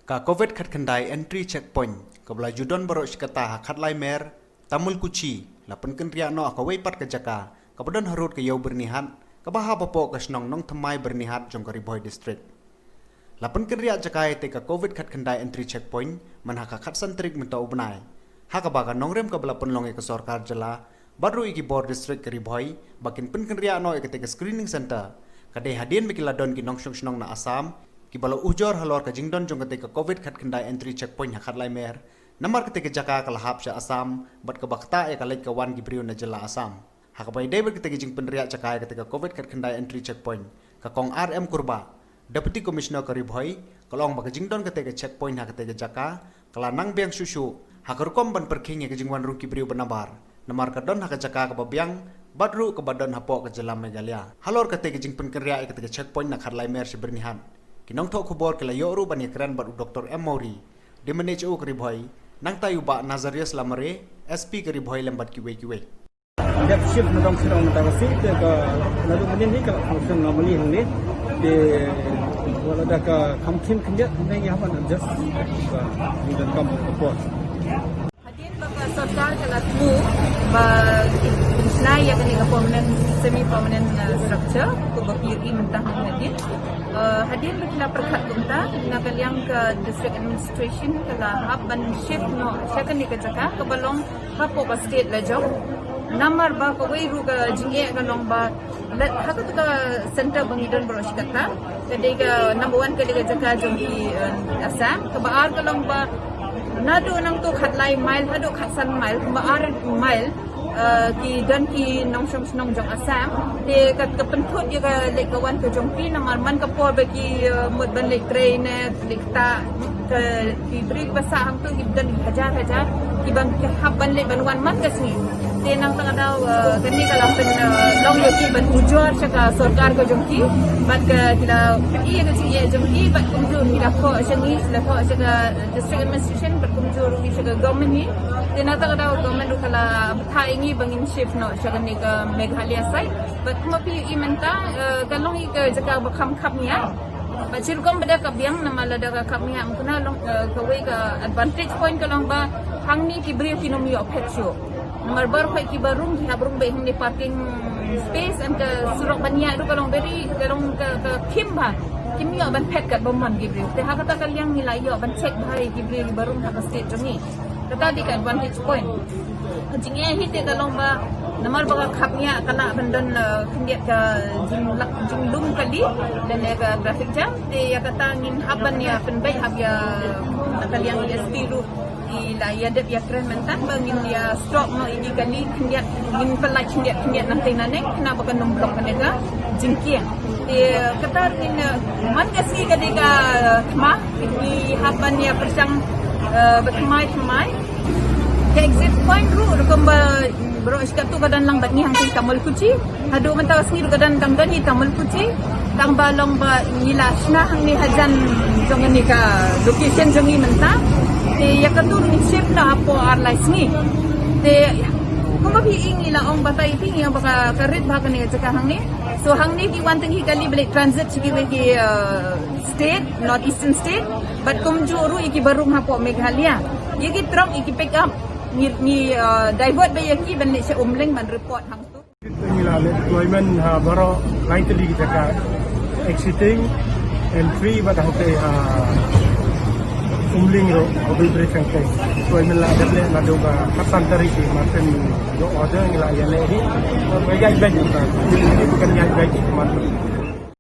Ka COVID khat khandai entry checkpoint kabla judon borok shikata khat lai mer tamul kuchi lapan kenria no ka wei pat ka jaka kabadon harut ka yau bernihat ka baha popo ka snong nong thamai bernihat jong ka Riboy district lapan kenria jaka te ka COVID khat khandai entry checkpoint man ha ka khat santrik menta ubnai ha ka ba ka nongrem ka bala penlong ka sarkar jala baru iki bor district ka Riboy bakin pen kenria no ka te ka screening center kadai hadien mikiladon ki nong snong na Assam Kibalo ujor halor ka jingdon jong ketika COVID khat khandai entry checkpoint hakat lai mer namar ketika jaka kalahap sya Assam bat ka bakta e kalai kawan gibriu na jela Assam hakabai dai ketika jing penria cakaya ketika COVID khat khandai entry checkpoint ka kong RM Kurba Deputy Commissioner ka Riboy kalong baka jingdon ketika checkpoint haketika jaka kala nang biang susu hakarkom ban perking ke jingwan ru gibriu benabar namar ka don hakajaka ka babiang badru ke badon hapo ke jela Meghalaya halor ketika jing penria ketika checkpoint na khatlai mer sebernihan Kinong tok kubor kala yoru bani keren baru Dr. M. Mori di manage ke Riboy nang tayu ba Nazarius Lamare SP ke Riboy lembat kiwe. That shift na dong sirong matawasi te ka lalu menin ni kalau function normally hang ni de wala da ka kamtin kinja nang yaman just ni dan kam report. Hadin baka sarkar kala tu ba isnai ya kani permanent semi permanent structure ko ba PRE mentah hadin hadin bila perkat kunta na kaliang ke district administration kala haban shift no second ni kajaka ke balong hapo ba state la jong namar ba ko wei ru ka jinge ka long ba let haka tu ka center bangidon bro shikata kadai ka number 1 kadai ka jaka jong ki Assam ke ba ar ka long ba nado nang tu khatlai mile hado khatsan mile ba ar mile ki dan ki nong snong jong Assam te ka penthut dia ka lek kawan ke jong pi namar man ka por bagi mud ban lek train lek ta ke ki bri basa hang tu dan hajar ki bang ke haban lek ban wan man ka sni te nang tang ada kani kala pen long yo ki ban ujor saka sarkar ko jong ki bat ka kila pi ka ji jong ki bat kumjur kila ko shangi la ko saka district administration bat kumjur ni saka government ni te nang tang ada government kala tha ingi bangin shift no saka ni ka Meghalaya side bat kumapi imenta kalong ika jaka bakam kapnya Bacir kom beda ka biang nama lada ka kapnya mkuna long kawai ka advantage point kalong ba hang ni ki bri finom yo petio nomor bar kai ki barum ki habrum be hang ni parking space and ka surok bania du kalong beri kalong ka kim ba kim yo ban pet kat bomon ki bri te ha kata kalyang nilai yo ban check bhai ki bri barum ha state jongi kata di ka advantage point jinge hite kalong ba namar baga khapnya kana bandon kindiat ka jinglum kali dan ka traffic jam te ya kata ngin haban ya penbai hab ya kaliang SP ru ila ya det ya keren mentan bangin ya stop no ini kali kindiat ngin pelai kindiat nanti nane kena baga nomblok kanega jingkia te kata ngin man kasi kadega ma ini haban ya persang berkemai ke exit point ru rukomba bro iskatu kadan lang bat ni hangking Tamul Kuchi hadu mentawas ni kadan dang dani Tamul Kuchi tang balong ba nila sna hang ni hajan jong ni ka location jong ni menta te yakatu ni shape na apo arlais ni te kuma bi ingi la ong batai tingi ang baka karit ba ka ni jaka hang ni so hang ni ki wanting hi kali balik transit chigi ki state north eastern state but kumjuru iki barum hapo Meghalaya yigi truck iki pick up ni divert ba yaki ban ni sa umling man report hang tu Nila deployment baro line tadi kita ka exiting entry bat hote umling ro obil briefing test deployment la dable na do ba kasan tari ki maten do order nila ya le ni mega event bukan ya event